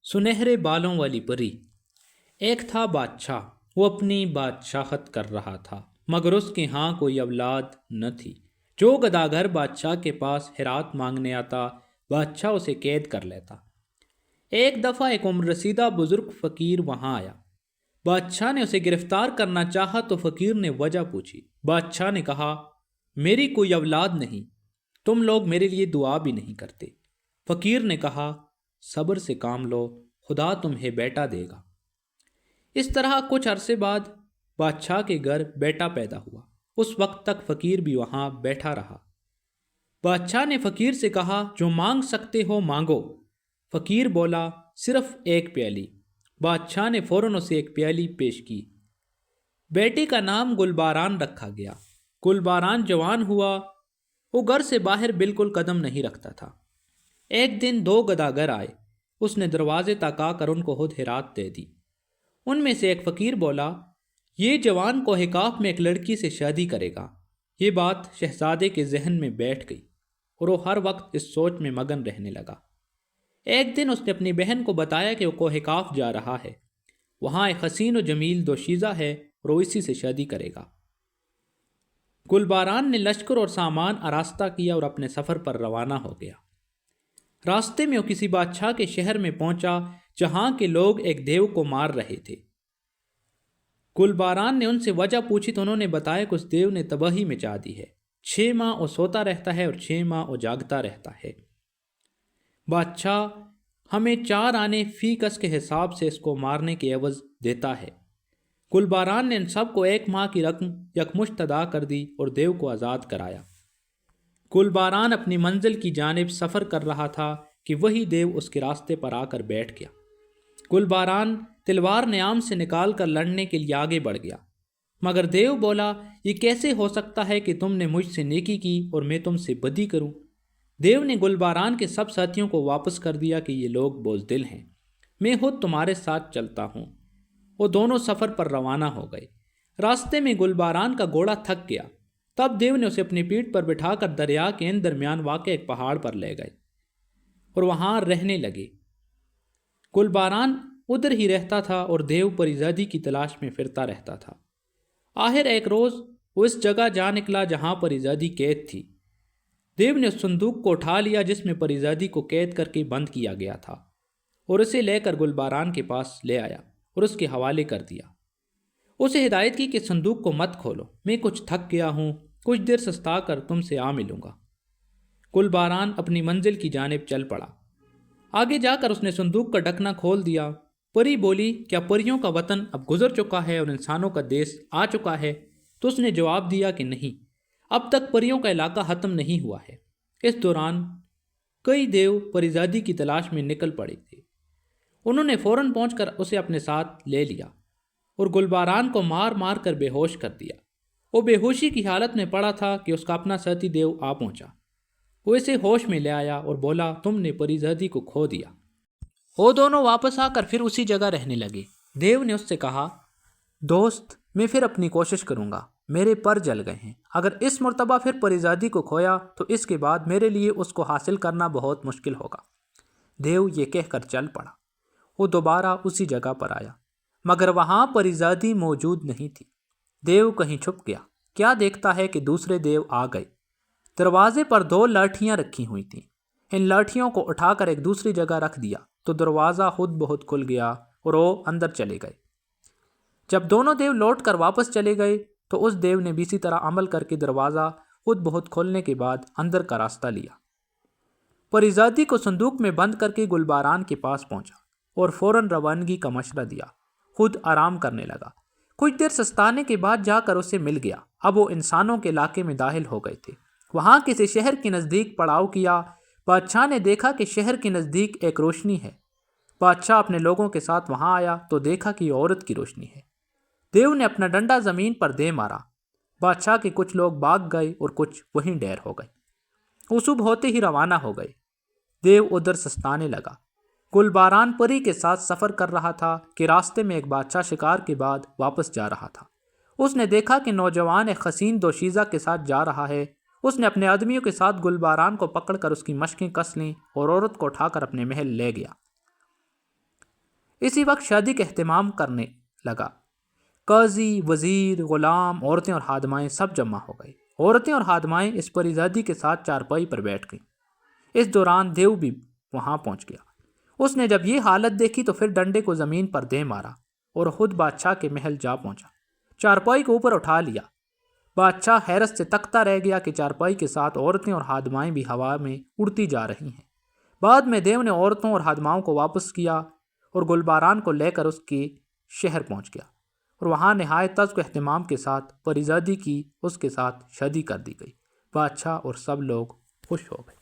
سنہرے بالوں والی پری۔ ایک تھا بادشاہ، وہ اپنی بادشاہت کر رہا تھا، مگر اس کے ہاں کوئی اولاد نہ تھی۔ جو گداگر بادشاہ کے پاس ہرات مانگنے آتا، بادشاہ اسے قید کر لیتا۔ ایک دفعہ ایک عمر رسیدہ بزرگ فقیر وہاں آیا۔ بادشاہ نے اسے گرفتار کرنا چاہا تو فقیر نے وجہ پوچھی۔ بادشاہ نے کہا، میری کوئی اولاد نہیں، تم لوگ میرے لیے دعا بھی نہیں کرتے۔ فقیر نے کہا، صبر سے کام لو، خدا تمہیں بیٹا دے گا۔ اس طرح کچھ عرصے بعد بادشاہ کے گھر بیٹا پیدا ہوا۔ اس وقت تک فقیر بھی وہاں بیٹھا رہا۔ بادشاہ نے فقیر سے کہا، جو مانگ سکتے ہو مانگو۔ فقیر بولا، صرف ایک پیالی۔ بادشاہ نے فوراً اسے ایک پیالی پیش کی۔ بیٹے کا نام گلباران رکھا گیا۔ گلباران جوان ہوا، وہ گھر سے باہر بالکل قدم نہیں رکھتا تھا۔ ایک دن دو گداگر آئے، اس نے دروازے تک آ کر ان کو خود ہرات دے دی۔ ان میں سے ایک فقیر بولا، یہ جوان کوہ کاف میں ایک لڑکی سے شادی کرے گا۔ یہ بات شہزادے کے ذہن میں بیٹھ گئی اور وہ ہر وقت اس سوچ میں مگن رہنے لگا۔ ایک دن اس نے اپنی بہن کو بتایا کہ وہ کوہ کاف جا رہا ہے، وہاں ایک حسین و جمیل دوشیزہ ہے اور وہ اسی سے شادی کرے گا۔ گلباران نے لشکر اور سامان آراستہ کیا اور اپنے سفر پر روانہ ہو گیا۔ راستے میں وہ کسی بادشاہ کے شہر میں پہنچا جہاں کے لوگ ایک دیو کو مار رہے تھے۔ گلباران نے ان سے وجہ پوچھی تو انہوں نے بتایا کہ اس دیو نے تباہی مچا دی ہے۔ 6 ماہ وہ سوتا رہتا ہے اور 6 ماہ وہ جاگتا رہتا ہے۔ بادشاہ ہمیں 4 آنے فی کس کے حساب سے اس کو مارنے کے عوض دیتا ہے۔ گلباران نے ان سب کو 1 ماہ کی رقم یکمشت ادا کر دی اور دیو کو آزاد کرایا۔ گلباران اپنی منزل کی جانب سفر کر رہا تھا کہ وہی دیو اس کے راستے پر آ کر بیٹھ گیا۔ گلباران تلوار نیام سے نکال کر لڑنے کے لیے آگے بڑھ گیا، مگر دیو بولا، یہ کیسے ہو سکتا ہے کہ تم نے مجھ سے نیکی کی اور میں تم سے بدی کروں؟ دیو نے گلباران کے سب ساتھیوں کو واپس کر دیا کہ یہ لوگ بزدل ہیں، میں خود تمہارے ساتھ چلتا ہوں۔ وہ دونوں سفر پر روانہ ہو گئے۔ راستے میں گلباران کا گھوڑا تھک گیا، تب دیو نے اسے اپنی پیٹھ پر بٹھا کر دریا کے ان درمیان واقع ایک پہاڑ پر لے گئے اور وہاں رہنے لگے۔ گلباران ادھر ہی رہتا تھا اور دیو پریزادی کی تلاش میں پھرتا رہتا تھا۔ آخر ایک روز وہ اس جگہ جا نکلا جہاں پریزادی قید تھی۔ دیو نے اس صندوق کو اٹھا لیا جس میں پریزادی کو قید کر کے بند کیا گیا تھا اور اسے لے کر گلباران کے پاس لے آیا اور اس کے حوالے کر دیا۔ اسے ہدایت کی کہ صندوق کو مت کھولو، میں کچھ تھک گیا ہوں، کچھ دیر سستا کر تم سے آ ملوں گا۔ گلباران اپنی منزل کی جانب چل پڑا۔ آگے جا کر اس نے صندوق کا ڈھکنا کھول دیا۔ پری بولی، کیا پریوں کا وطن اب گزر چکا ہے اور انسانوں کا دیس آ چکا ہے؟ تو اس نے جواب دیا کہ نہیں، اب تک پریوں کا علاقہ ختم نہیں ہوا ہے۔ اس دوران کئی دیو پریزادی کی تلاش میں نکل پڑے تھے۔ انہوں نے فوراً پہنچ کر اسے اپنے ساتھ لے لیا اور گلباران کو مار مار کر بے ہوش کر دیا۔ وہ بے ہوشی کی حالت میں پڑا تھا کہ اس کا اپنا ساتھی دیو آ پہنچا۔ وہ اسے ہوش میں لے آیا اور بولا، تم نے پریزادی کو کھو دیا۔ وہ دونوں واپس آ کر پھر اسی جگہ رہنے لگے۔ دیو نے اس سے کہا، دوست، میں پھر اپنی کوشش کروں گا، میرے پر جل گئے ہیں۔ اگر اس مرتبہ پھر پریزادی کو کھویا تو اس کے بعد میرے لیے اس کو حاصل کرنا بہت مشکل ہوگا۔ دیو یہ کہہ کر چل پڑا۔ وہ دوبارہ اسی جگہ پر آیا، مگر وہاں پریزادی موجود نہیں تھی۔ دیو کہیں چھپ گیا، کیا دیکھتا ہے کہ دوسرے دیو آ گئے۔ دروازے پر 2 لاٹھیاں رکھی ہوئی تھیں۔ ان لاٹھیوں کو اٹھا کر ایک دوسری جگہ رکھ دیا تو دروازہ خود بہت کھل گیا اور وہ اندر چلے گئے۔ جب دونوں دیو لوٹ کر واپس چلے گئے تو اس دیو نے بھی اسی طرح عمل کر کے دروازہ خود بہت کھولنے کے بعد اندر کا راستہ لیا۔ پریزادی کو صندوق میں بند کر کے گلباران کے پاس پہنچا اور فوراً روانگی کا مشورہ دیا۔ خود آرام کرنے لگا۔ کچھ دیر سستانے کے بعد جا کر اسے مل گیا۔ اب وہ انسانوں کے علاقے میں داخل ہو گئے تھے۔ وہاں کسی شہر کے نزدیک پڑاؤ کیا۔ بادشاہ نے دیکھا کہ شہر کے نزدیک ایک روشنی ہے۔ بادشاہ اپنے لوگوں کے ساتھ وہاں آیا تو دیکھا کہ یہ عورت کی روشنی ہے۔ دیو نے اپنا ڈنڈا زمین پر دے مارا۔ بادشاہ کے کچھ لوگ بھاگ گئے اور کچھ وہیں ڈیر ہو گئے۔ وہ صبح ہوتے ہی روانہ ہو گئے۔ دیو ادھر سستانے لگا۔ گلباران پری کے ساتھ سفر کر رہا تھا کہ راستے میں ایک بادشاہ شکار کے بعد واپس جا رہا تھا۔ اس نے دیکھا کہ نوجوان ایک حسین دوشیزہ کے ساتھ جا رہا ہے۔ اس نے اپنے آدمیوں کے ساتھ گلباران کو پکڑ کر اس کی مشقیں کس لیں اور عورت کو اٹھا کر اپنے محل لے گیا۔ اسی وقت شادی کا اہتمام کرنے لگا۔ قاضی، وزیر، غلام، عورتیں اور خادمائیں سب جمع ہو گئے۔ عورتیں اور خادمائیں اس پریزادی کے ساتھ چارپائی پر بیٹھ گئیں۔ اس دوران دیو بھی وہاں پہنچ گیا۔ اس نے جب یہ حالت دیکھی تو پھر ڈنڈے کو زمین پر دے مارا اور خود بادشاہ کے محل جا پہنچا۔ چارپائی کو اوپر اٹھا لیا۔ بادشاہ حیرت سے تکتا رہ گیا کہ چارپائی کے ساتھ عورتیں اور خادمائیں بھی ہوا میں اڑتی جا رہی ہیں۔ بعد میں دیو نے عورتوں اور خادماؤں کو واپس کیا اور گلباران کو لے کر اس کے شہر پہنچ گیا اور وہاں نہایت طرز و اہتمام کے ساتھ پریزادی کی اس کے ساتھ شادی کر دی گئی۔ بادشاہ اور سب لوگ خوش ہو گئے۔